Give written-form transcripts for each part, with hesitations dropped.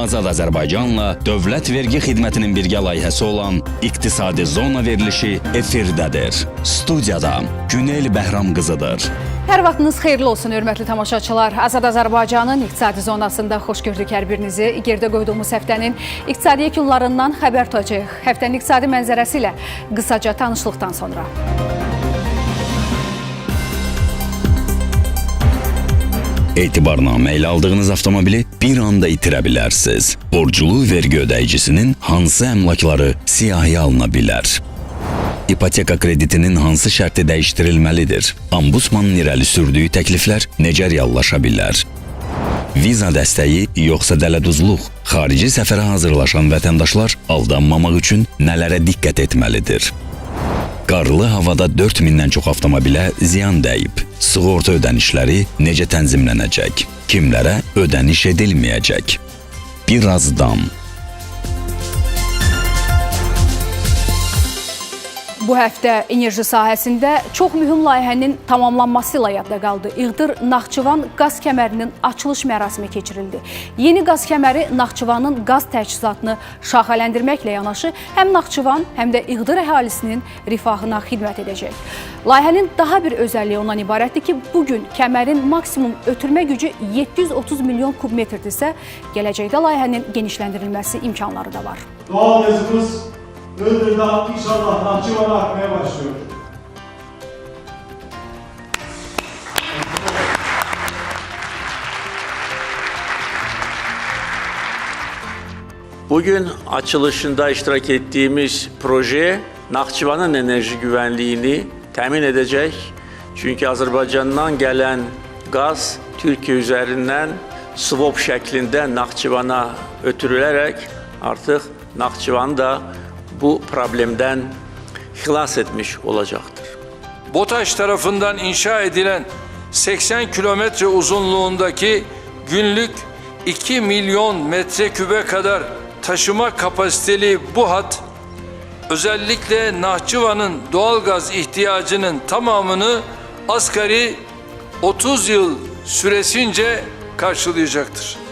Azad Azərbaycanla Dövlət Vergi Xidmətinin birgə layihəsi olan İqtisadi Zona verilişi efirdədir. Studiyada Günel Bəhram qızıdır. Hər vaxtınız xeyirli olsun, hörmətli tamaşaçılar. Azad Azərbaycanın iqtisadi zonasında xoş gördük hər birinizi. Gerdə qoyduğumuz həftənin iqtisadi yekunlarından xəbər tutacağıq. Həftənin iqtisadi mənzərəsi ilə qısaca tanışlıqdan sonra. Etibarnamə ilə aldığınız avtomobili bir anda itirə bilərsiniz. Borclu vergi ödəyicisinin hansı əmlakları siyahıya alına bilər? İpoteka kreditinin hansı şərti dəyişdirilməlidir? Ombudsmanın irəli sürdüyü təkliflər necə reallaşa bilər? Viza dəstəyi yoxsa dələduzluq? Xarici səfərə hazırlaşan vətəndaşlar aldanmamaq üçün nələrə diqqət etməlidir? Qarlı havada 4000-dən çox avtomobilə ziyan dəyib. Sığorta ödənişləri necə tənzimlənəcək? Kimlərə ödəniş edilməyəcək? Birazdan. Bu həftə enerji sahəsində çox mühüm layihənin tamamlanması ilə yadda qaldı. İğdır Naxçıvan qaz kəmərinin açılış mərasimi keçirildi. Yeni qaz kəməri Naxçıvanın qaz təchizatını şaxələndirməklə yanaşı, həm Naxçıvan, həm də İğdır əhalisinin rifahına xidmət edəcək. Layihənin daha bir özəlliyi ondan ibarətdir ki, bugün kəmərin maksimum ötürmə gücü 730 milyon kubmetrdirsə, gələcəkdə layihənin genişləndirilməsi imkanları da var. Doğal gazımız Iğdır'dan inşallah Naxçıvan'a akmaya başlıyor. Bugün açılışında iştirak ettiğimiz proje Naxçıvanın enerji güvenliğini temin edecek. Çünkü Azerbaycan'dan gelen gaz Türkiye üzerinden swap şeklinde Naxçıvan'a ötürülerek artık Naxçıvan da bu problemden xilas etmiş olacaktır. BOTAŞ tarafından inşa edilen 80 kilometre uzunluğundaki günlük 2 milyon metrekübe kadar taşıma kapasiteli bu hat, özellikle Naxçıvan'ın doğalgaz ihtiyacının tamamını asgari 30 yıl süresince karşılayacaktır.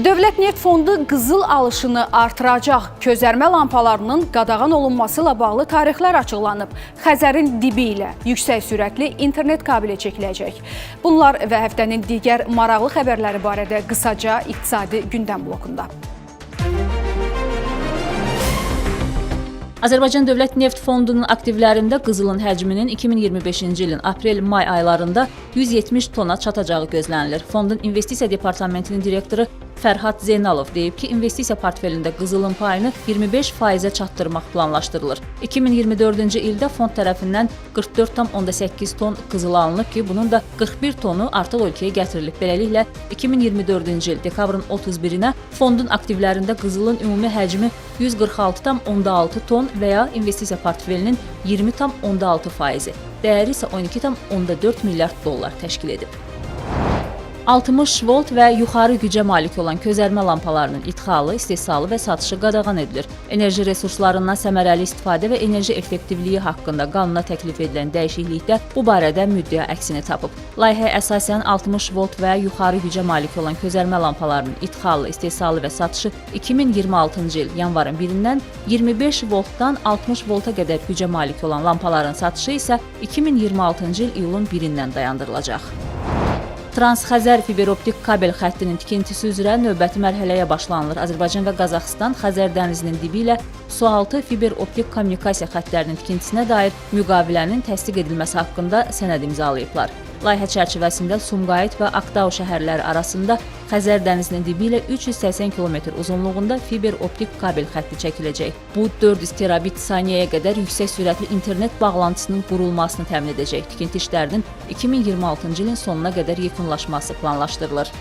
Dövlət Neft Fondu qızıl alışını artıracaq. Közərmə lampalarının qadağan olunması ilə bağlı tarixlər açıqlanıb. Xəzərin dibi ilə yüksək sürətli internet kabeli çəkiləcək. Bunlar və həftənin digər maraqlı xəbərləri barədə qısaca iqtisadi gündəm blokunda. Azərbaycan Dövlət Neft Fondunun aktivlərində qızılın həcminin 2025-ci ilin aprel-may aylarında 170 tona çatacağı gözlənilir. Fondun İnvestisiya Departamentinin direktoru Fərhad Zeynalov deyib ki, investisiya portfelində qızılın payını 25%-ə çatdırmaq planlaşdırılır. 2024-cü ildə fond tərəfindən 44,8 ton qızıl alınıb ki, bunun da 41 tonu artıq ölkəyə gətirilib. Beləliklə, 2024-cü il dekabrın 31-nə fondun aktivlərində qızılın ümumi həcmi 146,6 ton və ya investisiya portfelinin 20,6%, dəyəri isə 12,4 milyard dollar təşkil edib. 60 volt və yuxarı gücə malik olan közərmə lampalarının idxalı, istehsalı və satışı qadağan edilir. Enerji resurslarından səmərəli istifadə və enerji effektivliyi haqqında qanuna təklif edilən dəyişiklikdə bu barədə müddəa əksini tapıb. Layihə əsasən 60 volt və yuxarı gücə malik olan közərmə lampalarının idxalı, istehsalı və satışı 2026-cı il yanvarın 1-dən, 25 voltdan 60 volta qədər gücə malik olan lampaların satışı isə 2026-cı il iyulun 1-dən dayandırılacaq. Trans-Xəzər fiberoptik kabel xəttinin tikintisi üzrə növbəti mərhələyə başlanılır. Azərbaycan və Qazaxıstan Xəzər dənizinin dibi ilə sualtı fiberoptik kommunikasiya xəttlərinin tikintisinə dair müqavilənin təsdiq edilməsi haqqında sənəd imzalayıblar. Layihə çərçivəsində Sumqayıt və Aktau şəhərləri arasında Xəzər dənizinin dibi ilə 380 km uzunluğunda fiber optik kabel xətti çəkiləcək. Bu 400 terabit saniyəyə qədər yüksək sürətli internet bağlantısının qurulmasını təmin edəcək. Tikinti işlərinin 2026-cı ilin sonuna qədər yekunlaşması planlaşdırılır.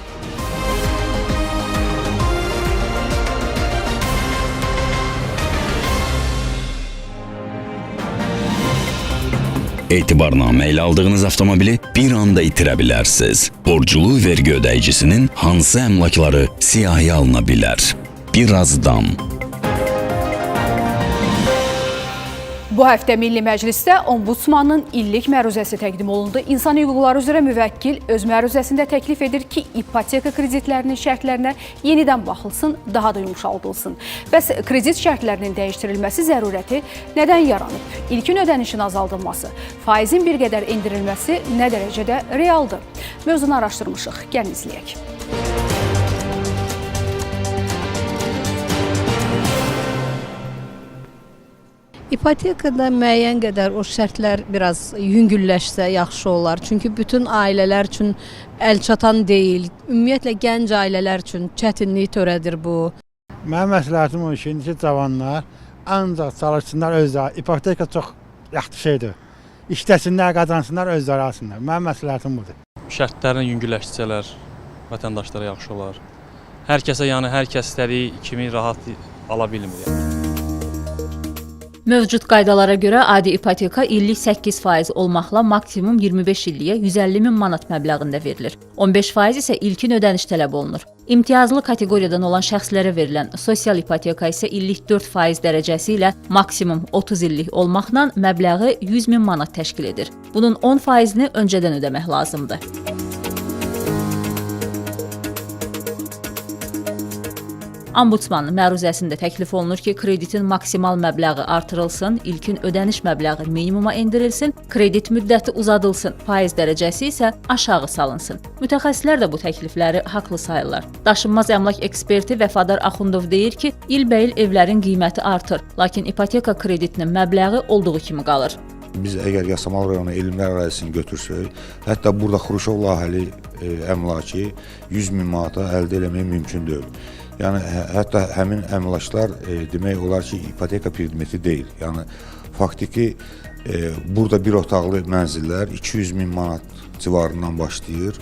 Etibarnamə ilə aldığınız avtomobili bir anda itirə bilərsiniz. Borclu vergi ödəyicisinin hansı əmlakları siyahıya alına bilər? Birazdan. Bu həftə Milli Məclisdə Ombudsmanın illik məruzəsi təqdim olundu. İnsan hüquqları üzrə müvəkkil öz məruzəsində təklif edir ki, ipoteka kreditlərinin şərtlərinə yenidən baxılsın, daha da yumşaldılsın. Bəs kredit şərtlərinin dəyişdirilməsi zərurəti nədən yaranıb? İlkin ödənişin azaldılması, faizin bir qədər endirilməsi nə dərəcədə realdır? Mövzunu araşdırmışıq, gəlin izləyək. İpotekada müəyyən qədər o şərtlər biraz yüngülləşsə yaxşı olar. Çünki bütün ailələr üçün əlçatan deyil. Ümumiyyətlə gənc ailələr üçün çətinlik törədir bu. Mənim məsləhətim o ki, indiki cavanlar ancaq çalışsınlar özləri. İpoteka çox yaxşı şeydir. İşləsinlər, qazansınlar özləri alsınlar. Mənim məsləhətim budur. Şərtlərini yüngülləşsələr vətəndaşlara yaxşı olar. Hər kəsə, yəni hər kəs istədiyi kimi rahat ala bilmir. Mövcud qaydalara görə adi ipoteka illik 8% olmaqla maksimum 25 illiyə 150 min manat məbləğində verilir. 15% isə ilkin ödəniş tələb olunur. İmtiyazlı kateqoriyadan olan şəxslərə verilən sosial ipoteka isə illik 4% dərəcəsi ilə maksimum 30 illik olmaqla məbləği 100 min manat təşkil edir. Bunun 10%-ni öncədən ödəmək lazımdır. Ombudsmanın məruzəsində təklif olunur ki, kreditin maksimal məbləği artırılsın, ilkin ödəniş məbləği minimuma endirilsin, kredit müddəti uzadılsın, faiz dərəcəsi isə aşağı salınsın. Mütəxəssislər də bu təklifləri haqlı sayırlar. Daşınmaz əmlak eksperti Vəfadar Axundov deyir ki, ilbəil evlərin qiyməti artır, lakin ipoteka kreditinin məbləği olduğu kimi qalır. Biz əgər Yasamal rayonu elmlər ərazisini götürsək, hətta burada Xruşov layihəli əmlakı 100 min manata əldə eləmək mümkün deyil. Yəni hətta həmin əmlaklar demək olar ki, ipoteka predmeti deyil. Yəni faktiki burada bir otaqlı mənzillər 200 min manat civarından başlayır.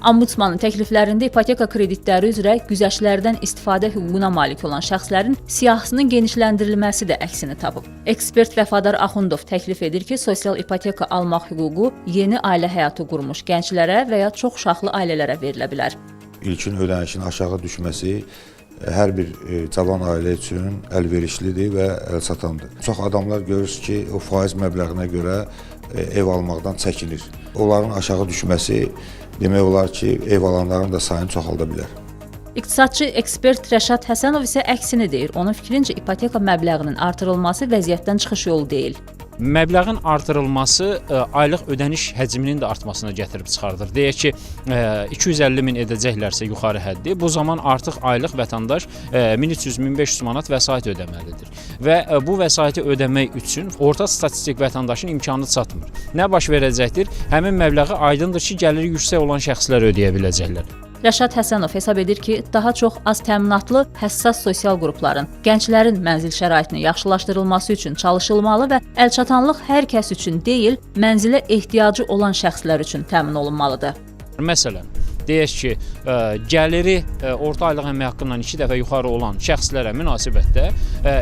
Ombudsmanın təkliflərində ipoteka kreditləri üzrə güzəştlərdən istifadə hüququna malik olan şəxslərin siyahısının genişləndirilməsi də əksini tapıb. Ekspert Vəfadar Axundov təklif edir ki, sosial ipoteka almaq hüququ yeni ailə həyatı qurmuş gənclərə və ya çox uşaqlı ailələrə verilə bilər. İlkin ödənişin aşağı düşməsi hər bir cavan ailə üçün əlverişlidir və əlçatandır. Çox adamlar görürüz ki, o faiz məbləğinə görə ev almaqdan çəkinir. Onların aşağı düşməsi demək olar ki, ev alanların da sayını çoxalda bilər. İqtisadçı ekspert Rəşad Həsənov isə əksini deyir. Onun fikrincə ipoteka məbləğinin artırılması vəziyyətdən çıxış yolu deyil. Məbləğin artırılması aylıq ödəniş həcminin də artmasına gətirib çıxardır. Deyək ki, 250 min edəcəklərsə yuxarı həddi, bu zaman artıq aylıq vətəndaş 1300-1500 manat vəsait ödəməlidir. Və bu vəsaiti ödəmək üçün orta statistik vətəndaşın imkanı çatmır. Nə baş verəcəkdir? Həmin məbləği aydındır ki, gəliri yüksək olan şəxslər ödəyə biləcəklər. Rəşad Həsənov hesab edir ki, daha çox az təminatlı, həssas sosial qrupların, gənclərin mənzil şəraitinin yaxşılaşdırılması üçün çalışılmalı və əlçatanlıq hər kəs üçün deyil, mənzilə ehtiyacı olan şəxslər üçün təmin olunmalıdır. Məsələn, deyək ki, gəliri orta aylıq əmək haqqından 2 dəfə yuxarı olan şəxslərə münasibətdə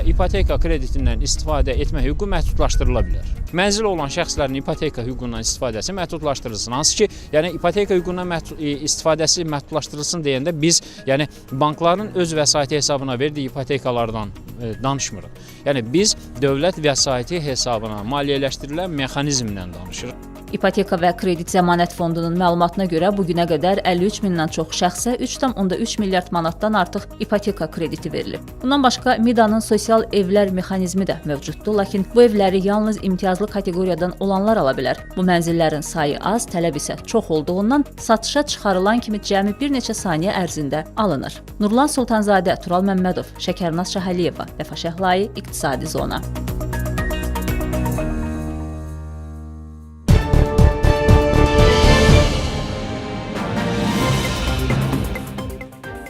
ipoteka kreditindən istifadə etmə hüququ məhdudlaşdırıla bilər. Mənzili olan şəxslərin ipoteka hüququndan istifadəsi məhdudlaşdırılsın. Hansı ki, yəni ipoteka hüququndan istifadəsi məhdudlaşdırılsın deyəndə biz yəni bankların öz vəsaiti hesabına verdiyi ipotekalardan danışmırıq. Yəni biz dövlət vəsaiti hesabına maliyyələşdirilən mexanizmdən danışırıq. İpoteka və Kredit Zəmanət Fondunun məlumatına görə bugünə qədər 53 mindən çox şəxsə 3,3 milyard manatdan artıq ipoteka krediti verilib. Bundan başqa MİDAnın sosial evlər mexanizmi də mövcuddur, lakin bu evləri yalnız imtiyazlı kateqoriyadan olanlar ala bilər. Bu mənzillərin sayı az, tələb isə çox olduğundan satışa çıxarılan kimi cəmi bir neçə saniyə ərzində alınır. Nurlan Sultanzadə, Tural Məmmədov, Şəkərnaz Şəhəliyeva, Vəfa Şəhlai, İqtisadi Zona.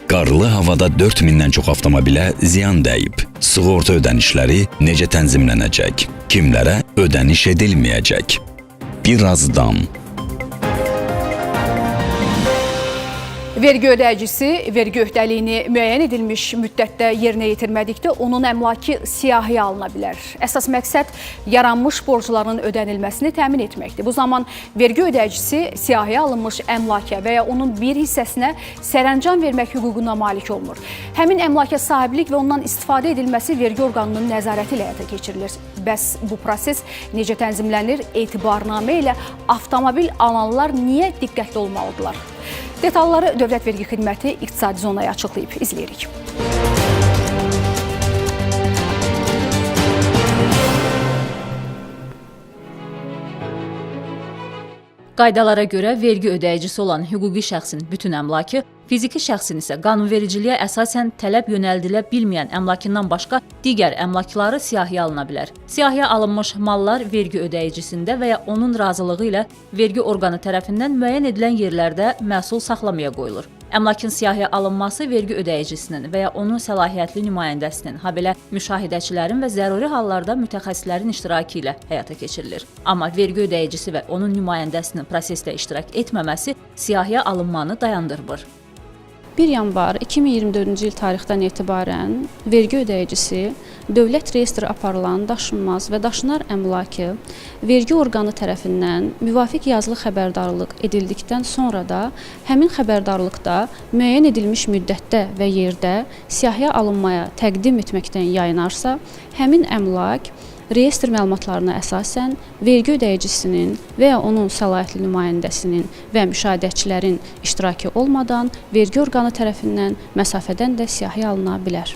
Qarlı havada 4000-dən çox avtomobilə ziyan dəyib. Sığorta ödənişləri necə tənzimlənəcək? Kimlərə ödəniş edilməyəcək? Birazdan. Vergi ödəyicisi vergi öhdəliyini müəyyən edilmiş müddətdə yerinə yetirmədikdə onun əmlakı siyahıya alına bilər. Əsas məqsəd yaranmış borcların ödənilməsini təmin etməkdir. Bu zaman vergi ödəyicisi siyahıya alınmış əmlaka və ya onun bir hissəsinə sərəncam vermək hüququna malik olmur. Həmin əmlaka sahiblik və ondan istifadə edilməsi vergi orqanının nəzarəti ilə həyata keçirilir. Bəs bu proses necə tənzimlənir? Etibarnamə ilə avtomobil alanlar niyə diqqətli olmalıdırlar? Detalları Dövlət Vergi Xidməti İqtisadi Zonaya açıqlayıb. İzləyirik. Qaydalara görə vergi ödəyicisi olan hüquqi şəxsin bütün əmlakı, fiziki şəxsin isə qanunvericiliyə əsasən tələb yönəldilə bilməyən əmlakından başqa digər əmlakları siyahıya alına bilər. Siyahıya alınmış mallar vergi ödəyicisində və ya onun razılığı ilə vergi orqanı tərəfindən müəyyən edilən yerlərdə məhsul saxlamaya qoyulur. Əmlakın siyahıya alınması vergi ödəyicisinin və ya onun səlahiyyətli nümayəndəsinin, habelə müşahidəçilərin və zəruri hallarda mütəxəssislərin iştirakı ilə həyata keçirilir. Amma vergi ödəyicisi və onun nümayəndəsinin prosesdə iştirak etməməsi siyahıya alınmanı dayandırmır. 1 yanvar 2024-cü il tarixdən etibarən vergi ödəyicisi dövlət reyestri aparılan daşınmaz və daşınar əmlakı vergi orqanı tərəfindən müvafiq yazılı xəbərdarlıq edildikdən sonra da həmin xəbərdarlıqda müəyyən edilmiş müddətdə və yerdə siyahıya alınmaya təqdim etməkdən yayınarsa, həmin əmlak reyestr məlumatlarına əsasən vergi ödəyicisinin və ya onun səlahiyyətli nümayəndəsinin və müşahidəçilərin iştirakı olmadan vergi orqanı tərəfindən məsafədən də siyahıya alına bilər.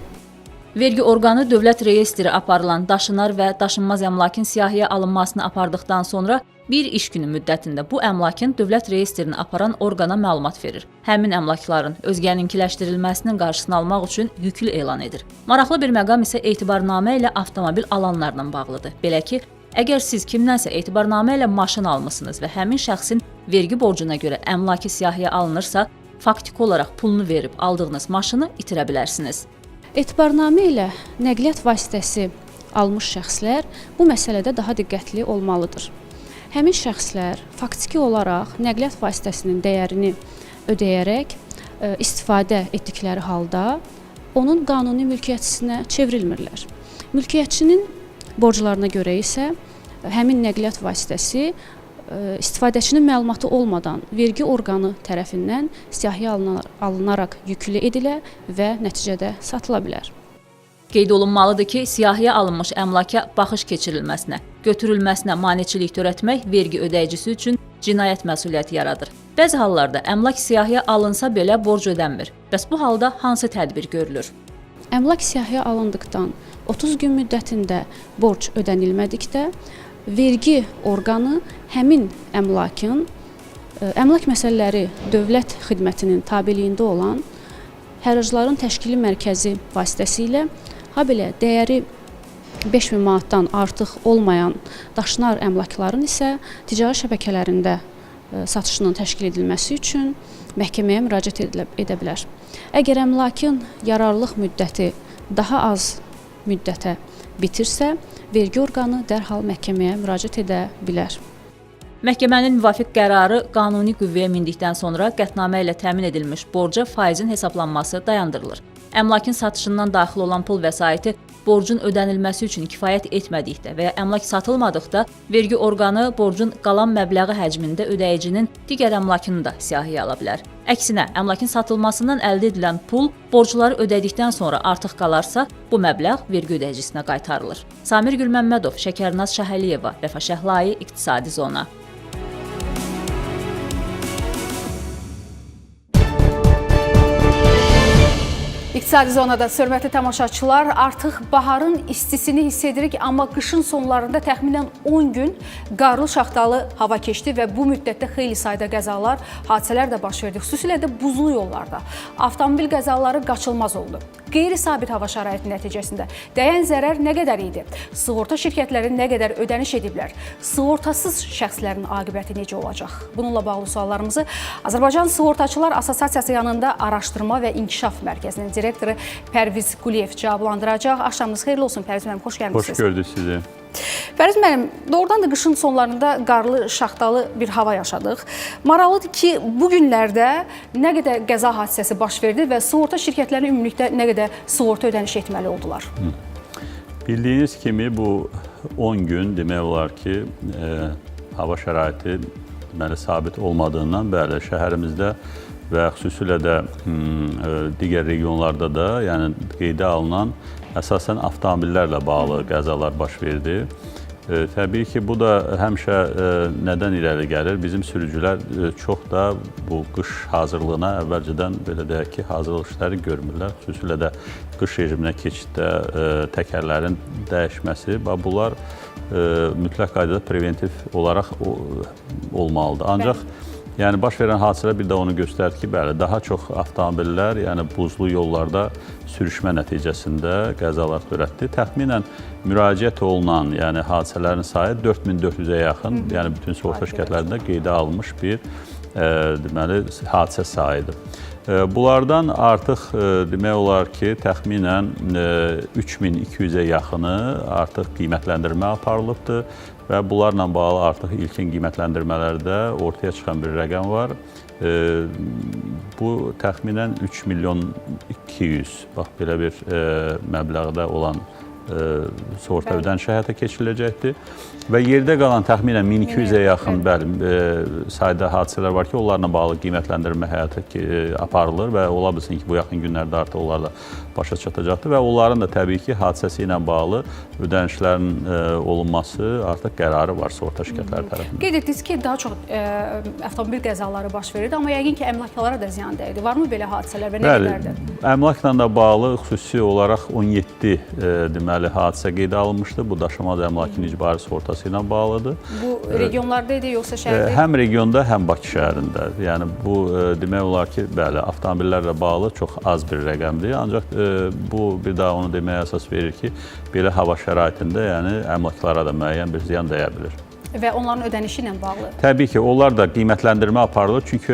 Vergi orqanı dövlət reyestri aparılan daşınar və daşınmaz əmlakın siyahıya alınmasını apardıqdan sonra bir iş günü müddətində bu əmlakın dövlət reyestrini aparan orqana məlumat verir. Həmin əmlakların özgəninkiləşdirilməsinin qarşısını almaq üçün yüklü elan edir. Maraqlı bir məqam isə etibarnamə ilə avtomobil alanlarla bağlıdır. Belə ki, əgər siz kimdənsə etibarnamə ilə maşın almısınız və həmin şəxsin vergi borcuna görə əmlakı siyahıya alınırsa, faktiki olaraq pulunu verib aldığınız maşını itirə bilərsiniz. Etibarnamə ilə nəqliyyat vasitəsi almış şəxslər bu məsələdə daha diqqətli olmalıdır. Həmin şəxslər faktiki olaraq nəqliyyat vasitəsinin dəyərini ödəyərək istifadə etdikləri halda onun qanuni mülkiyyətçisinə çevrilmirlər. Mülkiyyətçinin borclarına görə isə həmin nəqliyyat vasitəsi istifadəçinin məlumatı olmadan vergi orqanı tərəfindən siyahıya alınaraq yüklü edilə və nəticədə satıla bilər. Qeyd olunmalıdır ki, siyahıya alınmış əmlaka baxış keçirilməsinə, götürülməsinə maneçilik törətmək vergi ödəyicisi üçün cinayət məsuliyyəti yaradır. Bəzi hallarda əmlak siyahıya alınsa belə borc ödənmir. Bəs bu halda hansı tədbir görülür? Əmlak siyahıya alındıqdan 30 gün müddətində borc ödənilmədikdə vergi orqanı həmin əmlakın əmlak məsələləri dövlət xidmətinin tabeliyində olan həracların təşkili mərkəzi vasitəsilə, habelə dəyəri 5000 manatdan artıq olmayan daşınar əmlakların isə ticari şəbəkələrində satışının təşkil edilməsi üçün məhkəməyə müraciət edə bilər. Əgər əmlakın yararlılıq müddəti daha az müddətə bitirsə, vergi orqanı dərhal məhkəməyə müraciət edə bilər. Məhkəmənin müvafiq qərarı qanuni qüvvəyə mindikdən sonra qətnamə ilə təmin edilmiş borca faizin hesablanması dayandırılır. Əmlakın satışından daxil olan pul vəsaiti borcun ödənilməsi üçün kifayət etmədikdə və ya əmlak satılmadıqda vergi orqanı borcun qalan məbləği həcmində ödəyicinin digər əmlakını da siyahıya ala bilər. Əksinə, əmlakın satılmasından əldə edilən pul borcları ödədikdən sonra artıq qalarsa, bu məbləğ vergi ödəyicisinə qaytarılır. Samir Gülməmmədov, Şəkərnaz Şahəliyeva, Vəfa Şəhlai, İqtisadi Zona. İqtisadi Zonada hörmətli tamaşaçılar, artıq baharın istisini hiss edirik, amma qışın sonlarında təxminən 10 gün qarlı şaxtalı hava keçdi və bu müddətdə xeyli sayda qəzalar, hadisələr də baş verdi, xüsusilə də buzlu yollarda. Avtomobil qəzaları qaçılmaz oldu. Qeyri-sabit hava şəraiti nəticəsində dəyən zərər nə qədər idi? Sığorta şirkətləri nə qədər ödəniş ediblər? Sığortasız şəxslərin aqibəti necə olacaq? Bununla bağlı suallarımızı Azərbaycan Sığortaçılar Assosiasiyası yanında Araşdırma və İnkişaf Mərkəzinin direktoru Pərviz Quliyev cavablandıracaq. Axşamınız xeyirli olsun Pərviz müəllim, xoş gəlmisiniz. Xoş gördük sizi. Fəriz müəllim, doğrudan da qışın sonlarında qarlı, şaxtalı bir hava yaşadıq. Maraqlıdır ki, bu günlərdə nə qədər qəza hadisəsi baş verdi və sığorta şirkətləri ümumilikdə nə qədər sığorta ödənişi etməli oldular? Bildiyiniz kimi bu 10 gün demək olar ki, hava şəraiti deməli sabit olmadığından bəli, şəhərimizdə və xüsusilə də digər regionlarda da, yəni qeydə alınan əsasən avtomobillərlə bağlı qəzalar baş verdi. Təbii ki, bu da həmişə nədən irəli gəlir? Bizim sürücülər çox da bu qış hazırlığına əvvəlcədən belə deyək ki, hazırlıq işləri görmürlər. Xüsusilə də qış rejiminə keçiddə təkərlərin dəyişməsi, bunlar mütləq qaydada preventiv olaraq olmalıdır. Ancaq yəni baş verən hadisələr bir də onu göstərir ki, bəli, daha çox avtomobillər, yəni buzlu yollarda sürüşmə nəticəsində qəzalar törətdi. Təxminən müraciət olunan, yəni hadisələrin sayı 4400-ə yaxın, yəni bütün sığorta şirkətlərində qeydə alınmış bir deməli hadisə sayıdır. Bunlardan artıq demək olar ki, təxminən 3200-ə yaxını artıq qiymətləndirmə aparılıbdır və bunlarla bağlı artıq ilkin qiymətləndirmələrdə ortaya çıxan bir rəqəm var. Bu təxminən 3 milyon 200, bax belə bir məbləğdə olan sığorta ödənişi həyata keçiriləcəkdir və yerdə qalan təxminən 1200-ə yaxın sayda hadisələr var ki, onlarla bağlı qiymətləndirmə həyata aparılır və ola bilsin ki, bu yaxın günlərdə artıq onlar da başa çatacaqdır və onların da təbii ki, hadisəsi ilə bağlı ödənişlərin olunması artıq qərarı var sığorta şirkətləri tərəfindən. Qeyd etdiniz ki, daha çox avtomobil qəzaları baş verirdi, amma yəqin ki, əmlaklara da ziyan dəydi. Varmı belə hadisələr və nə qədərdir? Əmlakla da bağlı xüsusi olaraq 17 deməli hadisə qeydə alınmışdı. Bu daşınmaz əmlakın icbari sığortası ilə bağlıdır. Bu regionlarda idi yoxsa şəhərdə? Həm regionda, həm Bakı şəhərində. Yəni bu demək olar ki, bəli, avtomobillərlə bağlı çox az bir rəqəmdir. Ancaq bu bir daha onu deməyə əsas verir ki, belə hava şəraitində yəni əmlaklara da müəyyən bir ziyan dəyə bilir. Və onların ödənişi ilə bağlı? Təbii ki, onlar da qiymətləndirmə aparılır. Çünki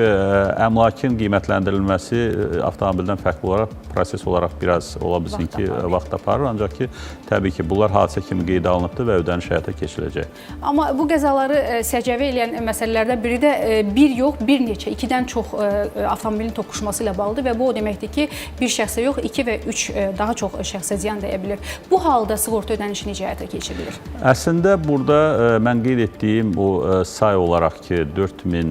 əmlakın qiymətləndirilməsi avtomobildən fərqli olaraq, proses olaraq biraz ola bilsin ki, vaxt aparır. Ancaq ki, təbii ki, bunlar hadisə kimi qeydə alınıbdır və ödəniş həyata keçiriləcək. Amma bu qəzaları səciyyəvi eləyən məsələlərdən biri də bir yox, bir neçə, ikidən çox avtomobilin toqquşması ilə bağlıdır və bu o deməkdir ki, bir şəxsə yox, 2 və 3 daha çox şəxsə ziyan dəyə bilir. Bu halda sığorta ödənişi necə həyata keçirilir? Əslində, burada mən qeyd etdiyim o say olaraq ki, 4000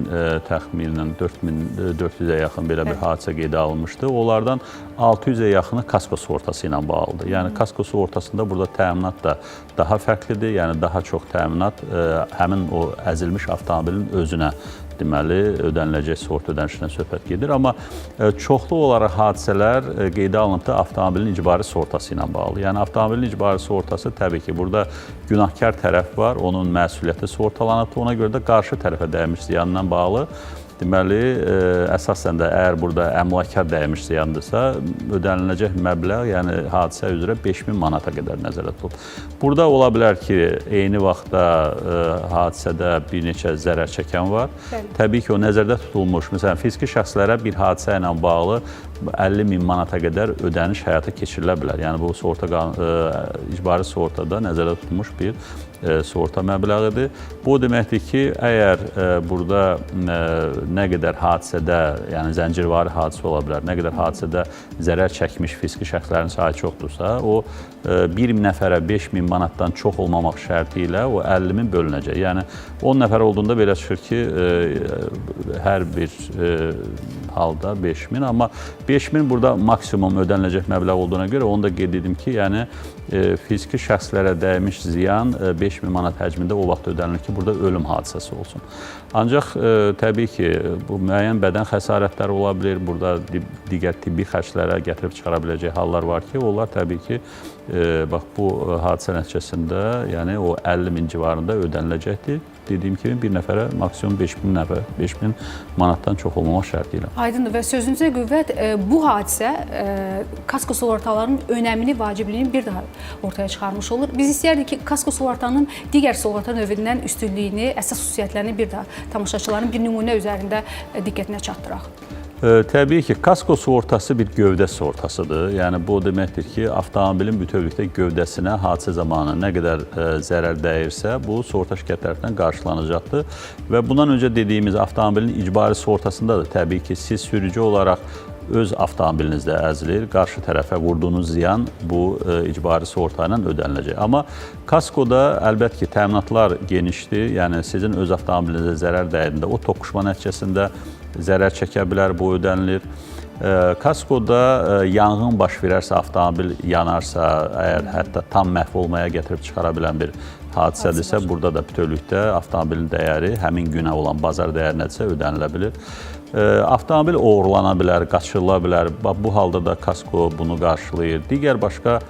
təxminən 4400-ə yaxın belə bir hadisə qeydə alınmışdı. Onlardan 600-ə yaxını kasko sığortası ilə bağlıdır. Yəni kasko sığortasında burada təminat da daha fərqlidir. Yəni daha çox təminat həmin o əzilmiş avtomobilin özünə deməli ödəniləcək sığorta ödənişindən söhbət gedir. Amma çoxlu olaraq hadisələr qeydə alınıbda avtomobilin icbari sığortası ilə bağlı. Yəni avtomobilin icbari sığortası təbii ki, burada günahkar tərəf var, onun məsuliyyəti sığortalanıbdır. Ona görə də qarşı tərəfə dəymiş ziyandan bağlı deməli, əsasən də əgər burada əmlakar dəymiş ziyandırsa, ödəniləcək məbləğ, yəni hadisə üzrə 5000 manata qədər nəzərdə tutulub. Burada ola bilər ki, eyni vaxtda hadisədə bir neçə zərər çəkən var. Təbii ki, o nəzərdə tutulmuş, məsələn, fiziki şəxslərə bir hadisə ilə bağlı 50.000 manata qədər ödəniş həyata keçirilə bilər. Yəni, bu icbari sığortada nəzərdə tutulmuş bir sığorta məbləğidir. Bu deməkdir ki, əgər burada nə qədər hadisədə, yəni zəncirvari hadisə ola bilər, nə qədər hadisədə zərər çəkmiş fiziki şəxslərin sayı çoxdursa, o bir nəfərə 5000 manatdan çox olmamaq şərti ilə o 50.000 bölünəcək. Yəni 10 nəfər olduğunda belə çıxır ki, hər bir halda 5000, amma 5000 burada maksimum ödəniləcək məbləğ olduğuna görə onu da qeyd edim ki, yəni fiziki şəxslərə dəymiş ziyan 5000 manat həcmində o vaxt ödənilir ki, burada ölüm hadisəsi olsun. Ancaq təbii ki, bu müəyyən bədən xəsarətləri ola bilir, burada digər tibbi xərclərə gətirib çıxara biləcək hallar var ki, onlar təbii ki, bax bu hadisə nəticəsində, yəni o 50.000 civarında ödəniləcəkdir. Dediyim kimi bir nəfərə maksimum 5000 manatdan çox olmamaq şərti ilə. Aydındır və sözünüzə qüvvət, bu hadisə kasko sığortalarının önəmini, vacibliyini bir daha ortaya çıxarmış olur. Biz istəyərdik ki, kasko sığortanın digər sığorta növündən üstünlüyünü, əsas xüsusiyyətlərini bir daha tamaşaçıların bir nümunə üzərində diqqətinə çatdıraq. Təbii ki, kasko sığortası bir gövdə sığortasıdır. Yəni bu deməkdir ki, avtomobilin bütövlükdə gövdəsinə hadisə zamanı nə qədər zərər dəyirsə, bu sığorta şirkəti tərəfindən qarşılanacaqdır. Və bundan öncə dediyimiz avtomobilin icbari sığortasında da təbii ki, siz sürücü olaraq öz avtomobilinizdə əzilir, qarşı tərəfə vurduğunuz ziyan bu icbari sığorta ilə ödəniləcək. Amma kaskoda əlbəttə ki, təminatlar genişdir, yəni sizin öz avtomobilinizə zərər dəydində o toqquşma nəticəsində zərər çəkə bilər, bu ödənilir. Kaskoda yanğın baş verərsə, avtomobil yanarsa, əgər hətta tam məhv olmaya gətirib çıxara bilən bir hadisədirsə, burada da bütövlükdə avtomobilin dəyəri həmin günə olan bazar dəyərinədirsə ödənilə bilir. Avtomobil oğurlana bilər, qaçırıla bilər. Bu halda da kasko bunu qarşılayır. Digər başqa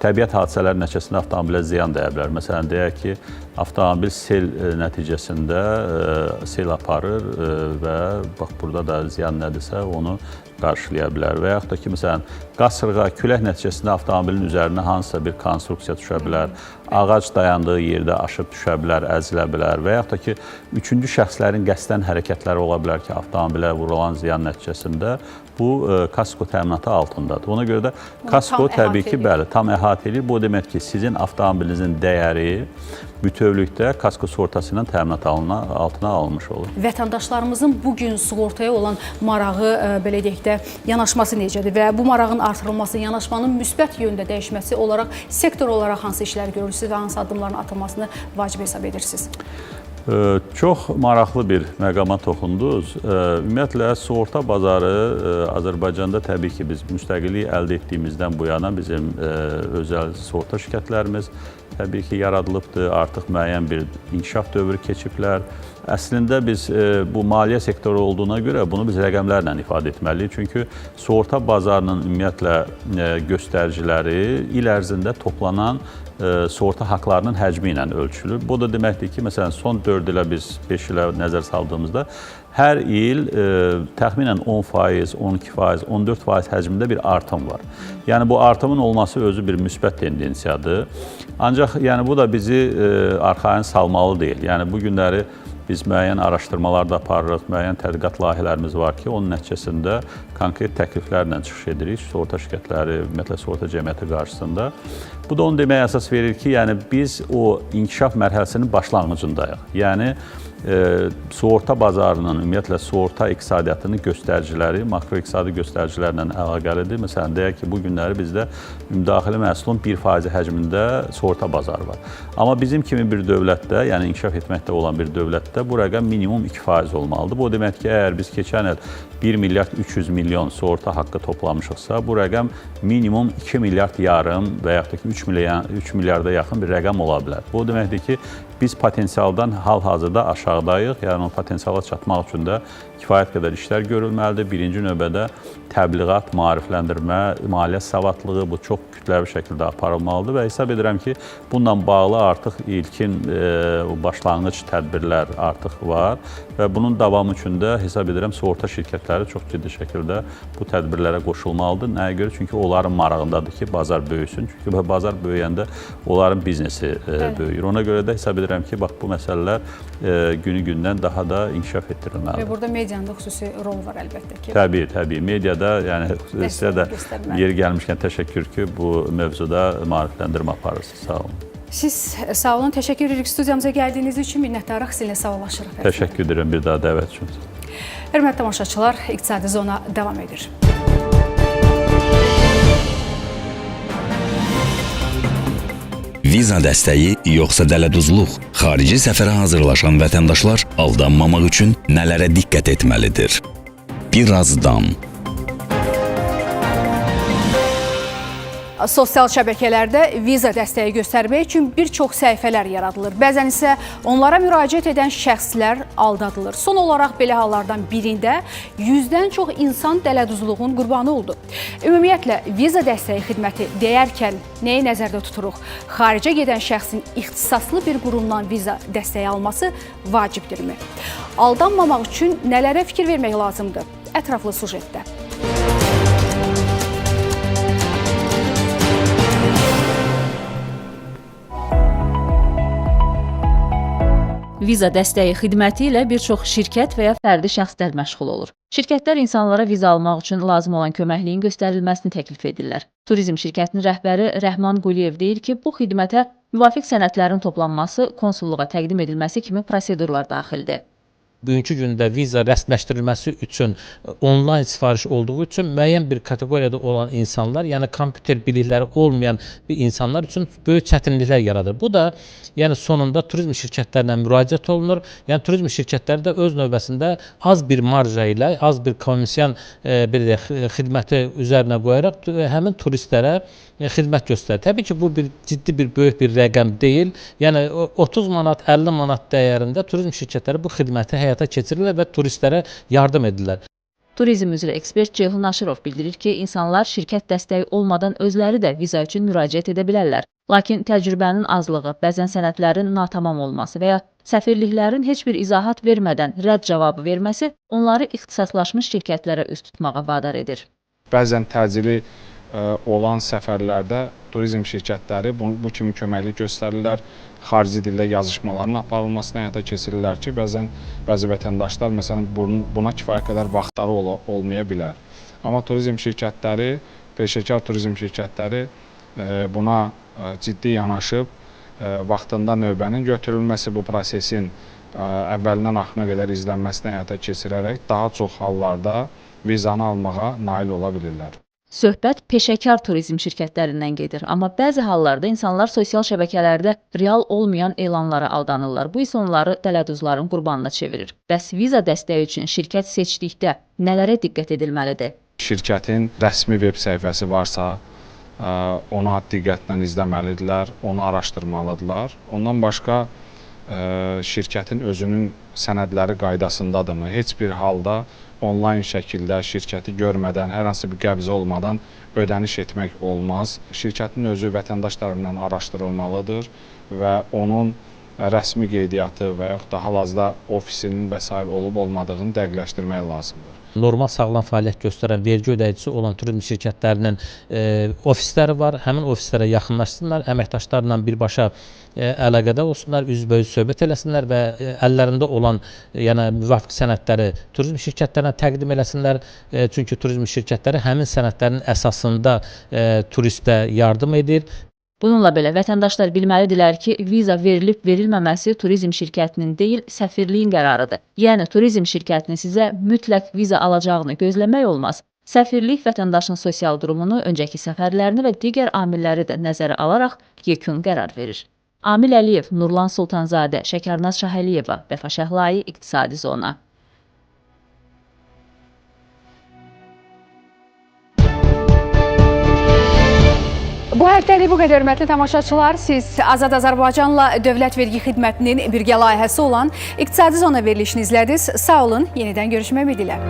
təbiət hadisələri nəticəsində avtomobilə ziyan dəyə bilər. Məsələn, deyək ki, avtomobil sel nəticəsində sel aparır və bax burada da ziyan nədirsə onu qarşılaya bilər. Və yaxud da ki, məsələn, qasırğa, külək nəticəsində avtomobilin üzərinə hansısa bir konstruksiya düşə bilər, ağac dayandığı yerdə aşıb düşə bilər, əzilə bilər və yaxud da ki, üçüncü şəxslərin qəsdən hərəkətləri ola bilər ki, avtomobilə vurulan ziyan nəticəsində bu kasko təminatı altındadır. Ona görə də kasko təbii ki, bəli, tam əhatə edir. Bu demək ki, sizin avtomobilinizin dəyəri bütövlükdə kasko sığortası ilə təminat altına alınmış olur. Vətəndaşlarımızın bugün sığortaya olan marağı, belə deyək də, yanaşması necədir və bu marağın artırılması, yanaşmanın müsbət yöndə dəyişməsi olaraq, sektor olaraq hansı işlər görürsünüz və hansı addımların atılmasını vacib hesab edirsiniz? Çox maraqlı bir məqama toxundunuz. Ümumiyyətlə, sığorta bazarı Azərbaycanda təbii ki, biz müstəqillik əldə etdiyimizdən bu yana bizim özəl sığorta şirkətlərimiz təbii ki, yaradılıbdır. Artıq müəyyən bir inkişaf dövrü keçiblər. Əslində biz bu maliyyə sektoru olduğuna görə bunu biz rəqəmlərlə ifadə etməliyik. Çünki sığorta bazarının ümumiyyətlə göstəriciləri il ərzində toplanan sığorta haqlarının həcmi ilə ölçülür. Bu da deməkdir ki, məsələn, son 4 ilə biz 5 ilə nəzər saldığımızda hər il təxminən 10%, 12%, 14% həcmində bir artım var. Yəni bu artımın olması özü bir müsbət tendensiyadır. Ancaq yəni bu da bizi arxayın salmalı deyil. Yəni bu günləri biz müəyyən araşdırmalar da aparırıq, müəyyən tədqiqat layihələrimiz var ki, onun nəticəsində konkret təkliflərlə çıxış edirik sığorta şirkətləri, ümumiyyətlə sığorta cəmiyyəti qarşısında. Bu da onu deməyə əsas verir ki, yəni biz o inkişaf mərhələsinin başlanğıcındayıq. Yəni sığorta bazarının, ümumiyyətlə sığorta iqtisadiyyatının göstəriciləri, makroiqtisadi göstəricilərlə əlaqəlidir. Məsələn, deyək ki, bu günləri bizdə ümumdaxili məhsulun 1% həcmində sığorta bazarı var. Amma bizim kimi bir dövlətdə, yəni inkişaf etməkdə olan bir dövlətdə bu rəqəm minimum 2% olmalıdır. Bu demək ki, əgər biz keçən il 1 milyard 300 milyon sığorta haqqı toplamışıqsa, bu rəqəm minimum 2 milyard yarım və yaxud da ki 3 milyarda yaxın bir rəqəm ola bilər. Bu deməkdir ki, biz potensialdan hal-hazırda aşağıdayıq. Yəni o potensiala çatmaq üçün də kifayət qədər işlər görülməlidir. Birinci növbədə təbliğat, maarifləndirmə, maliyyə savadlığı bu çox kütləvi şəkildə aparılmalıdır və hesab edirəm ki, bununla bağlı artıq ilkin başlanğıc tədbirlər artıq var və bunun davamı üçün də hesab edirəm sığorta şirkətləri çox ciddi şəkildə bu tədbirlərə qoşulmalıdır. Nəyə görə? Çünki onların marağındadır ki, bazar böyüsün. Çünki bazar böyüyəndə onların biznesi böyüyür. Ona görə də hesab edirəm ki, bax bu məsələlər günü-gündən daha da inkişaf etdirilməlidir. Və burada medianın da xüsusi rol var əlbəttə ki. Təbii. Mediada, yəni sizə də yeri gəlmişkən təşəkkür ki, bu mövzuda maarifləndirmə aparırsınız. Sağ olun. Siz sağ olun, təşəkkür edirik studiyamıza gəldiyiniz üçün, minnətdarıq, sizinlə sağollaşırıq. Təşəkkür edirəm bir daha dəvət üçün. Hörmətli tamaşaçılar, İqtisadi Zona davam edir. Viza dəstəyi yoxsa dələduzluq? Xarici səfərə hazırlaşan vətəndaşlar aldanmamaq üçün nələrə diqqət etməlidir? Birazdan. Sosial şəbəkələrdə viza dəstəyi göstərmək üçün bir çox səhifələr yaradılır. Bəzən isə onlara müraciət edən şəxslər aldadılır. Son olaraq belə hallardan birində 100-dən çox insan dələduzluğun qurbanı oldu. Ümumiyyətlə, viza dəstəyi xidməti deyərkən nəyi nəzərdə tuturuq? Xaricə gedən şəxsin ixtisaslı bir qurumdan viza dəstəyi alması vacibdirmi? Aldanmamaq üçün nələrə fikir vermək lazımdır? Ətraflı sujetdə. Viza dəstəyi xidməti ilə bir çox şirkət və ya fərdi şəxslər məşğul olur. Şirkətlər insanlara viza almaq üçün lazım olan köməkliyin göstərilməsini təklif edirlər. Turizm şirkətinin rəhbəri Rəhman Quliyev deyir ki, bu xidmətə müvafiq sənədlərin toplanması, konsulluğa təqdim edilməsi kimi prosedurlar daxildir. Bugünkü gündə viza rəsmiləşdirilməsi üçün onlayn sifariş olduğu üçün müəyyən bir kateqoriyada olan insanlar, yəni kompüter bilikləri olmayan bir insanlar üçün böyük çətinliklər yaradır. Bu da yəni sonunda turizm şirkətlərinə müraciət olunur. Yəni turizm şirkətləri də öz növbəsində az bir marja ilə, az bir komisyon xidməti üzərinə qoyaraq həmin turistlərə xidmət göstərir. Təbii ki, bu ciddi böyük bir rəqəm deyil. Yəni 30 manat, 50 manat dəyərində turizm şirkətləri bu xidməti həyata keçirirlər və turistlərə yardım edirlər. Turizm üzrə ekspert Ceyhun Naşırov bildirir ki, insanlar şirkət dəstəyi olmadan özləri də viza üçün müraciət edə bilərlər. Lakin təcrübənin azlığı, bəzən sənədlərin natamam olması və ya səfirliklərin heç bir izahat vermədən rədd cavabı verməsi onları ixtisaslaşmış şirkətlərə üst tutmağa vadar edir. Bəzən təcili olan səfərlərdə turizm şirkətləri bu kimi köməklik göstərirlər. Xarici dildə yazışmaların aparılmasına həyata keçirirlər ki, bəzi vətəndaşlar məsələn buna kifayət qədər vaxtları olmaya bilər. Amma turizm şirkətləri, peşəkar turizm şirkətləri buna ciddi yanaşıb, vaxtında növbənin götürülməsi, bu prosesin əvvəlindən axına qədər izlənməsinə həyata keçirərək daha çox hallarda vizanı almağa nail ola bilirlər. Söhbət peşəkar turizm şirkətlərindən gedir, amma bəzi hallarda insanlar sosial şəbəkələrdə real olmayan elanlara aldanırlar. Bu isə onları dələduzların qurbanına çevirir. Bəs viza dəstəyi üçün şirkət seçdikdə nələrə diqqət edilməlidir? Şirkətin rəsmi veb səhifəsi varsa, onu diqqətlə izləməlidirlər, onu araşdırmalıdırlar. Ondan başqa şirkətin özünün sənədləri qaydasındadırmı? Heç bir halda onlayn şəkildə şirkəti görmədən, hər hansı bir qəbz olmadan ödəniş etmək olmaz. Şirkətin özü vətəndaş tərəfindən araşdırılmalıdır və onun rəsmi qeydiyyatı və yaxud da hal-hazırda ofisinin və s. olub-olmadığını dəqiqləşdirmək lazımdır. Normal sağlam fəaliyyət göstərən vergi ödəyicisi olan turizm şirkətlərinin ofisləri var. Həmin ofislərə yaxınlaşsınlar, əməkdaşlarla birbaşa əlaqədə olsunlar, üzbəüz söhbət eləsinlər və əllərində olan müvafiq sənədləri turizm şirkətlərinə təqdim eləsinlər. Çünki turizm şirkətləri həmin sənədlərin əsasında turistə yardım edir. Bununla belə vətəndaşlar bilməlidirlər ki, viza verilib-verilməməsi turizm şirkətinin deyil, səfirliyin qərarıdır. Yəni turizm şirkətinin sizə mütləq viza alacağını gözləmək olmaz. Səfirlik vətəndaşın sosial durumunu, öncəki səfərlərini və digər amilləri də nəzərə alaraq yekun qərar verir. Amil Əliyev, Nurlan Sultanzadə, Şəkərnaz Şahəliyeva, Vəfa Şəhlai, İqtisadi Zona. Bu həftəlik bu qədər hörmətli tamaşaçılar. Siz Azad Azərbaycanla Dövlət Vergi Xidmətinin birgə layihəsi olan İqtisadi Zona verilişini izlədiniz. Sağ olun, yenidən görüşmək ümidilə.